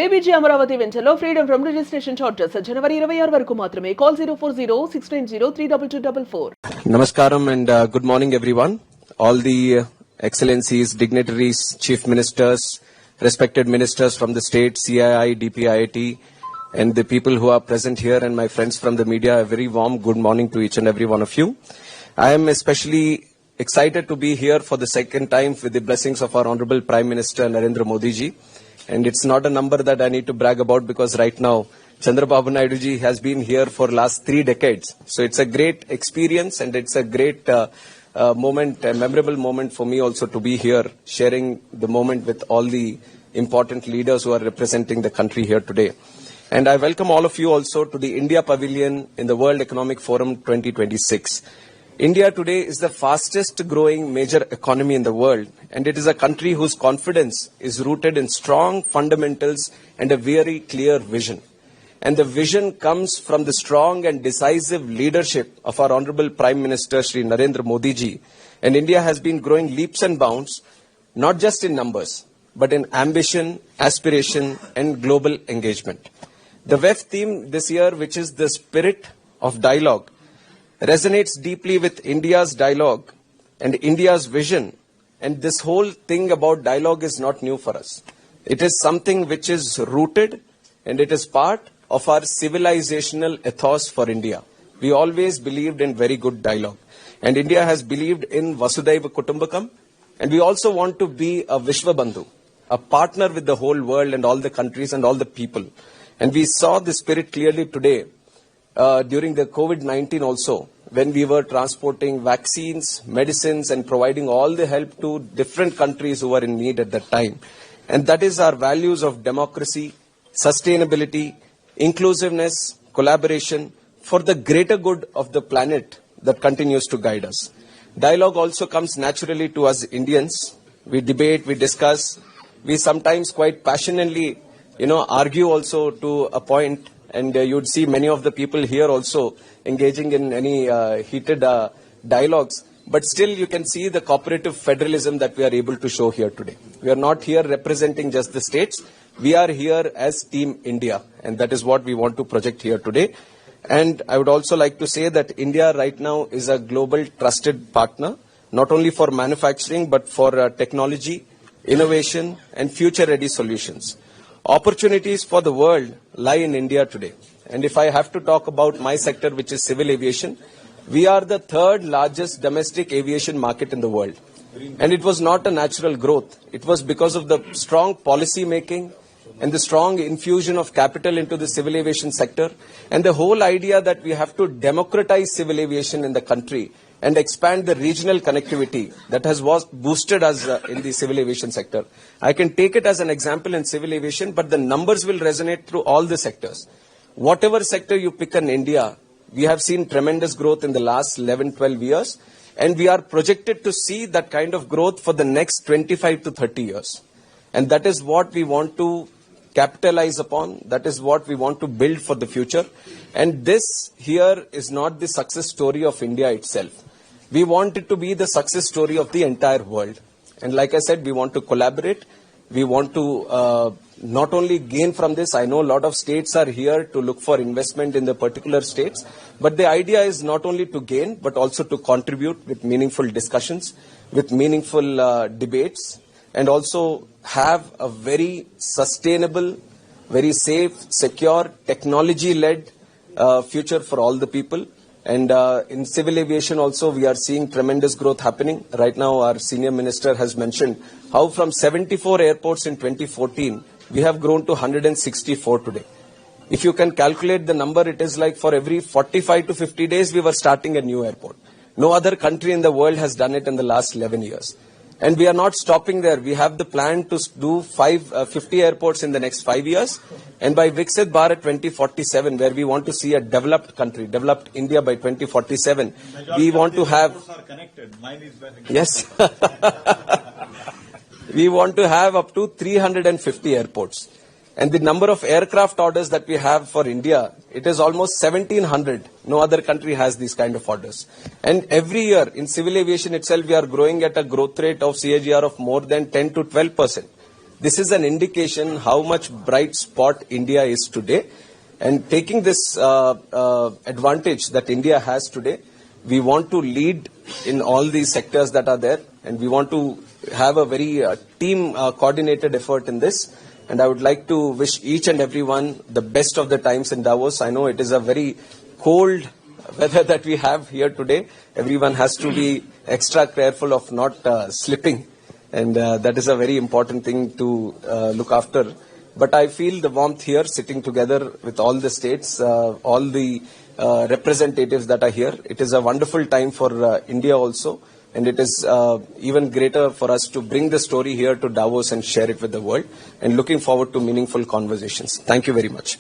బేబీజీ అమరావతి వెంచర్లో freedom from registration charges జనవరి 26 వరకు మాత్రమే. Call 04069032244. Namaskaram and good morning everyone. All the excellencies, dignitaries, chief ministers, respected ministers from the state, CII, DPIIT and the people who are present here and my friends from the media, a very warm good morning to each and every one of you. I am especially excited to be here for the second time with the blessings of our Honorable Prime Minister Narendra Modi ji. And it's not a number that I need to brag about because right now Chandrababu Naidu ji has been here for last 3 decades. So it's a great experience and it's a great moment, a memorable moment for me also to be here sharing the moment with all the important leaders who are representing the country here today. And I welcome all of you also to the India Pavilion in the World Economic Forum 2026. India today is the fastest growing major economy in the world, and it is a country whose confidence is rooted in strong fundamentals and a very clear vision. And the vision comes from the strong and decisive leadership of our Honorable Prime Minister Shri Narendra Modi ji. And India has been growing leaps and bounds, not just in numbers, but in ambition, aspiration and global engagement. The WEF theme this year, which is the spirit of dialogue, resonates deeply with India's dialogue and India's vision. And this whole thing about dialogue is not new for us. It is something which is rooted and it is part of our civilizational ethos for India. We always believed in very good dialogue. And India has believed in Vasudhaiva Kutumbakam. And we also want to be a Vishwabandhu, a partner with the whole world and all the countries and all the people. And we saw this spirit clearly today during the COVID-19 also, when we were transporting vaccines, medicines and providing all the help to different countries who were in need at that time. And that is our values of democracy, sustainability, inclusiveness, collaboration for the greater good of the planet that continues to guide us. Dialogue also comes naturally to us Indians. We debate, we discuss, we sometimes quite passionately, argue also to a point. And you'd see many of the people here also engaging in any heated dialogues. But still you can see the cooperative federalism that we are able to show here today. We are not here representing just the states. We are here as Team India. And that is what we want to project here today. And I would also like to say that India right now is a global trusted partner, not only for manufacturing, but for technology, innovation and future-ready solutions. Opportunities for the world lie in India today. And if I have to talk about my sector, which is civil aviation, we are the third largest domestic aviation market in the world. And it was not a natural growth. It was because of the strong policy making and the strong infusion of capital into the civil aviation sector and the whole idea that we have to democratize civil aviation in the country and expand the regional connectivity that has boosted us in the civil aviation sector. I can take it as an example in civil aviation, but the numbers will resonate through all the sectors. Whatever sector you pick in India, we have seen tremendous growth in the last 11-12 years, and we are projected to see that kind of growth for the next 25 to 30 years. And that is what we want to capitalize upon. That is what we want to build for the future. And this here is not the success story of India itself. We want it to be the success story of the entire world. And like I said, we want to collaborate. We want to not only gain from this. I know a lot of states are here to look for investment in the particular states. But the idea is not only to gain, but also to contribute with meaningful discussions, with meaningful debates, and also have a very sustainable, very safe, secure, technology-led future for all the people. And in civil aviation also, we are seeing tremendous growth happening. Right now, our senior minister has mentioned how from 74 airports in 2014, we have grown to 164 today. If you can calculate the number, it is like for every 45 to 50 days, we were starting a new airport. No other country in the world has done it in the last 11 years. And we are not stopping there. We have the plan to do 50 airports in the next 5 years. And by Viksit Bharat 2047, where we want to see a developed country, developed India by 2047, we want to have... Yes. We want to have up to 350 airports. And the number of aircraft orders that we have for India, it is almost 1,700. No other country has these kind of orders. And every year in civil aviation itself, we are growing at a growth rate of CAGR of more than 10 to 12%. this is an indication how much bright spot India is today. And taking this advantage that India has today, we want to lead in all these sectors that are there, and we want to have a very team coordinated effort in this. And I would like to wish each and everyone the best of the times in Davos. I know it is a very cold weather that we have here today. Everyone has to be extra careful of not slipping, and that is a very important thing to look after. But I feel the warmth here, sitting together with all the states, all the representatives that are here. It is a wonderful time for India also, and it is even greater for us to bring the story here to Davos and share it with the world, and looking forward to meaningful conversations. Thank you very much.